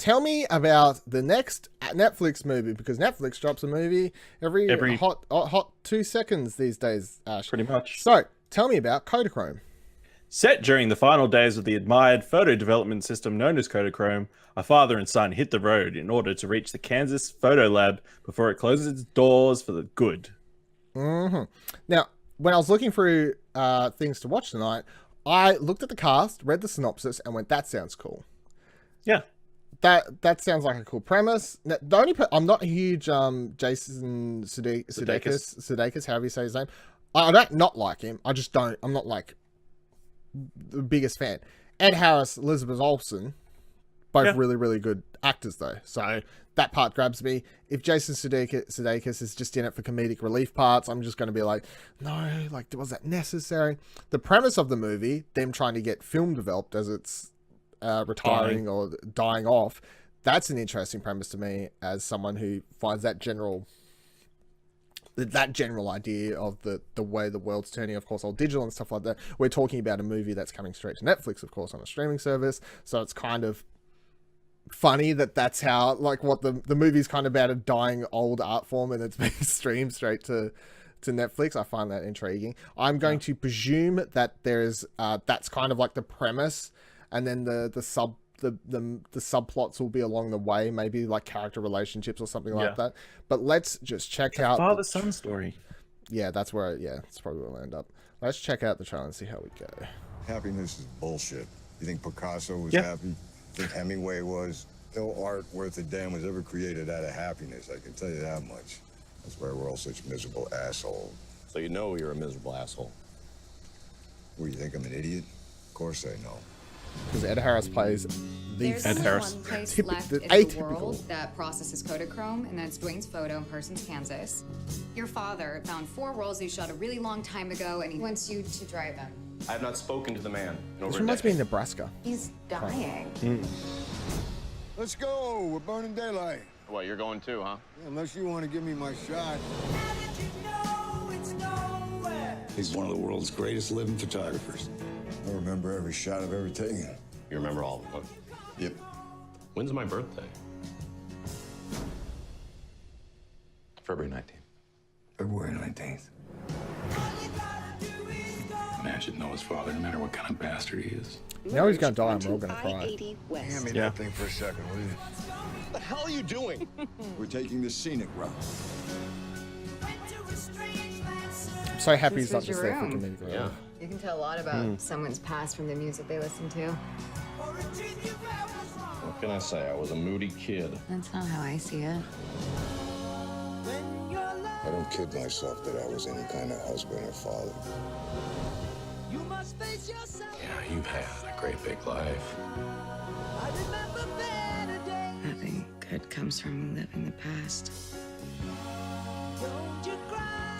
tell me about the next Netflix movie, because Netflix drops a movie every hot 2 seconds these days, Ash. Pretty much. So, tell me about Kodachrome. Set during the final days of the admired photo development system known as Kodachrome, a father and son hit the road in order to reach the Kansas photo lab before it closes its doors for the good. Mm-hmm. Now, when I was looking through things to watch tonight, I looked at the cast, read the synopsis, and went, that sounds cool. Yeah. That sounds like a cool premise. Now, I'm not a huge Jason Sudeikis, however you say his name. I don't not like him. I just don't. I'm not like the biggest fan. Ed Harris, Elizabeth Olsen, both really, really good actors though. So that part grabs me. If Jason Sudeikis is just in it for comedic relief parts, I'm just going to be like, no, like, was that necessary? The premise of the movie, them trying to get film developed as it's retiring or dying off, that's an interesting premise to me as someone who finds that general idea of the way the world's turning, of course, all digital and stuff like that. We're talking about a movie that's coming straight to Netflix, of course, on a streaming service. So it's kind of funny that's how, like, what the movie's kind of about, a dying old art form, and it's being streamed straight to Netflix. I find that intriguing. I'm going to presume that there's that's kind of like the premise, and then the subplots will be along the way, maybe like character relationships or something like that. But let's just check out father-son story. Yeah, that's where that's probably where we'll end up. Let's check out the trailer and see how we go. Happiness is bullshit. You think Picasso was happy? You think Hemingway was? No art worth a damn was ever created out of happiness. I can tell you that much. That's why we're all such miserable assholes. So you know you're a miserable asshole. What, you think I'm an idiot? Of course I know. Because Ed Harris plays There's Ed only Harris. one place left in the Atypical. world that processes Kodachrome, and that's Dwayne's photo in Parsons, Kansas. Your father found 4 rolls he shot a really long time ago, and he wants you to drive them. I have not spoken to the man in over This a reminds me of decade. Nebraska. He's dying. Let's go. We're burning daylight. What, you're going too, huh? Yeah, unless you want to give me my shot. He's one of the world's greatest living photographers. I remember every shot I've ever taken. You remember all of them, huh? Yep. When's my birthday? February 19th. February 19th. Man should know his father, no matter what kind of bastard he is. Now he's gonna die and we're all gonna cry. Hand me that thing for a second, will you? What the hell are you doing? We're taking the scenic route. I'm so happy he's This not was just your there for room. comedic relief. Yeah. You can tell a lot about someone's past from the music they listen to. What can I say? I was a moody kid. That's not how I see it. I don't kid myself that I was any kind of husband or father. Yeah, you've had a great big life. Nothing good comes from living the past.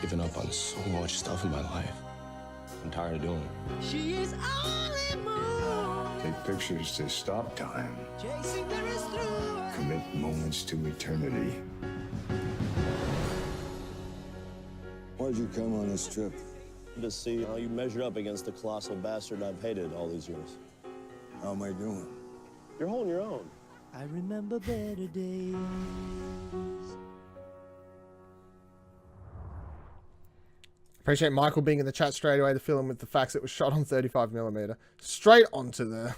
Given up on so much stuff in my life. I'm tired of doing it. Take pictures to stop time. Commit moments to eternity. Why'd you come on this trip? To see how you measure up against the colossal bastard I've hated all these years. How am I doing? You're holding your own. I remember better days. Appreciate Michael being in the chat straight away. The film with the facts, it was shot on 35mm. Straight onto the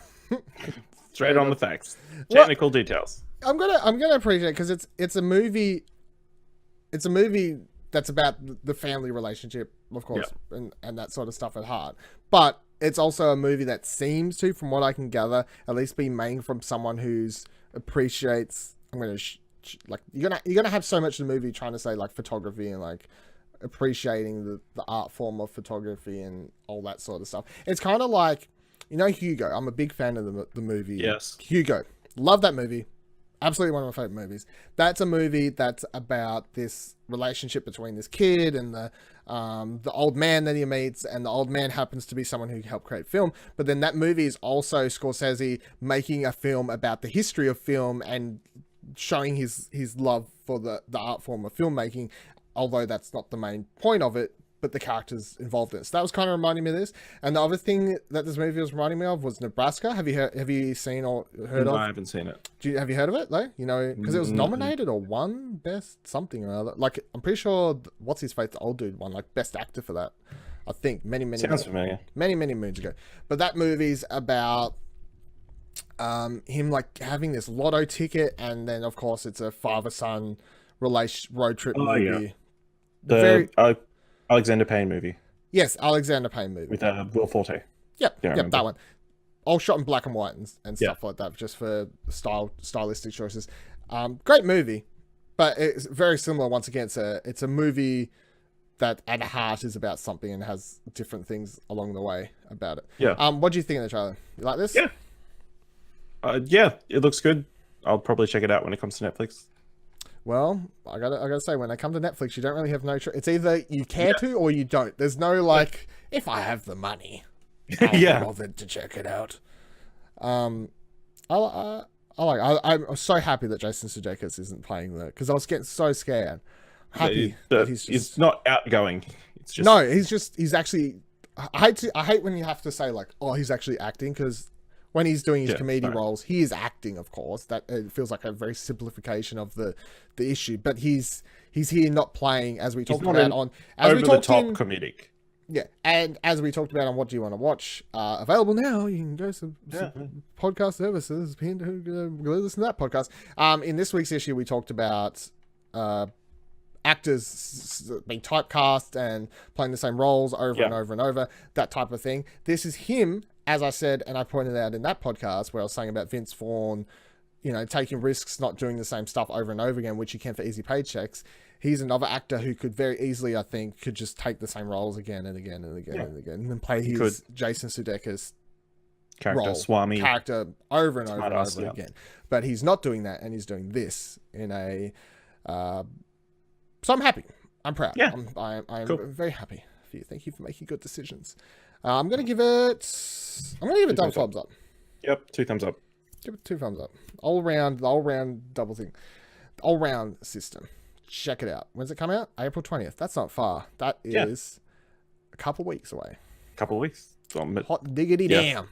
Straight on the facts. Technical details. I'm gonna appreciate, because it's a movie. It's a movie that's about the family relationship, of course, and that sort of stuff at heart. But it's also a movie that seems to, from what I can gather, at least be made from someone who's appreciates. I'm gonna like you're gonna have so much in the movie trying to say like photography and like appreciating the art form of photography and all that sort of stuff. It's kind of like, you know, Hugo. I'm a big fan of the movie. Yes. Hugo. Love that movie. Absolutely one of my favorite movies. That's a movie that's about this relationship between this kid and the old man that he meets, and the old man happens to be someone who helped create film. But then that movie is also Scorsese making a film about the history of film and showing his love for the art form of filmmaking. Although that's not the main point of it, but the characters involved in it. So that was kind of reminding me of this. And the other thing that this movie was reminding me of was Nebraska. Have you seen or heard of? I haven't seen it. Have you heard of it though? You know, because it was nominated or won best something or other. Like I'm pretty sure what's his face, the old dude, won like best actor for that. I think many familiar. Many moons ago. But that movie's about him like having this lotto ticket, and then of course it's a father-son road trip movie. Yeah. The Alexander Payne movie. Yes, Alexander Payne movie. With Will Forte. Yep, that one. All shot in black and white and stuff like that, just for stylistic choices. Great movie, but it's very similar. Once again, it's a movie that at heart is about something and has different things along the way about it. Yeah. What do you think of the trailer? You like this? Yeah. Yeah, it looks good. I'll probably check it out when it comes to Netflix. Well, I gotta say, when they come to Netflix, you don't really have no choice. It's either you care to or you don't. There's no like, if I have the money, I'll be bothered to check it out. I'm so happy that Jason Sudeikis isn't playing that, because I was getting so scared. Happy that he's not outgoing. It's just he's actually. I hate when you have to say like, oh, he's actually acting, because when he's doing his comedy roles, he is acting, of course. That it feels like a very simplification of the issue. But he's here not playing, as we talked about on over the top comedic. Yeah, and as we talked about on What Do You Want to Watch, available now. You can go to podcast services, go listen to that podcast. In this week's issue, we talked about actors being typecast and playing the same roles over and over and over, that type of thing. This is him, as I said, and I pointed out in that podcast where I was saying about Vince Vaughn, you know, taking risks, not doing the same stuff over and over again, which you can for easy paychecks. He's another actor who could very easily, I think, could just take the same roles again and again and again and again, and then play his Jason Sudeikis character, Swami character over and over and over again. But he's not doing that, and he's doing this in a. So I'm happy. I'm proud. Yeah. I'm very happy for you. Thank you for making good decisions. I'm gonna give it double thumbs up. Yep, 2 thumbs up. Give it 2 thumbs up. All round double thing. All round system. Check it out. When's it come out? April 20th. That's not far. That is a couple weeks away. Couple of weeks. Hot diggity damn.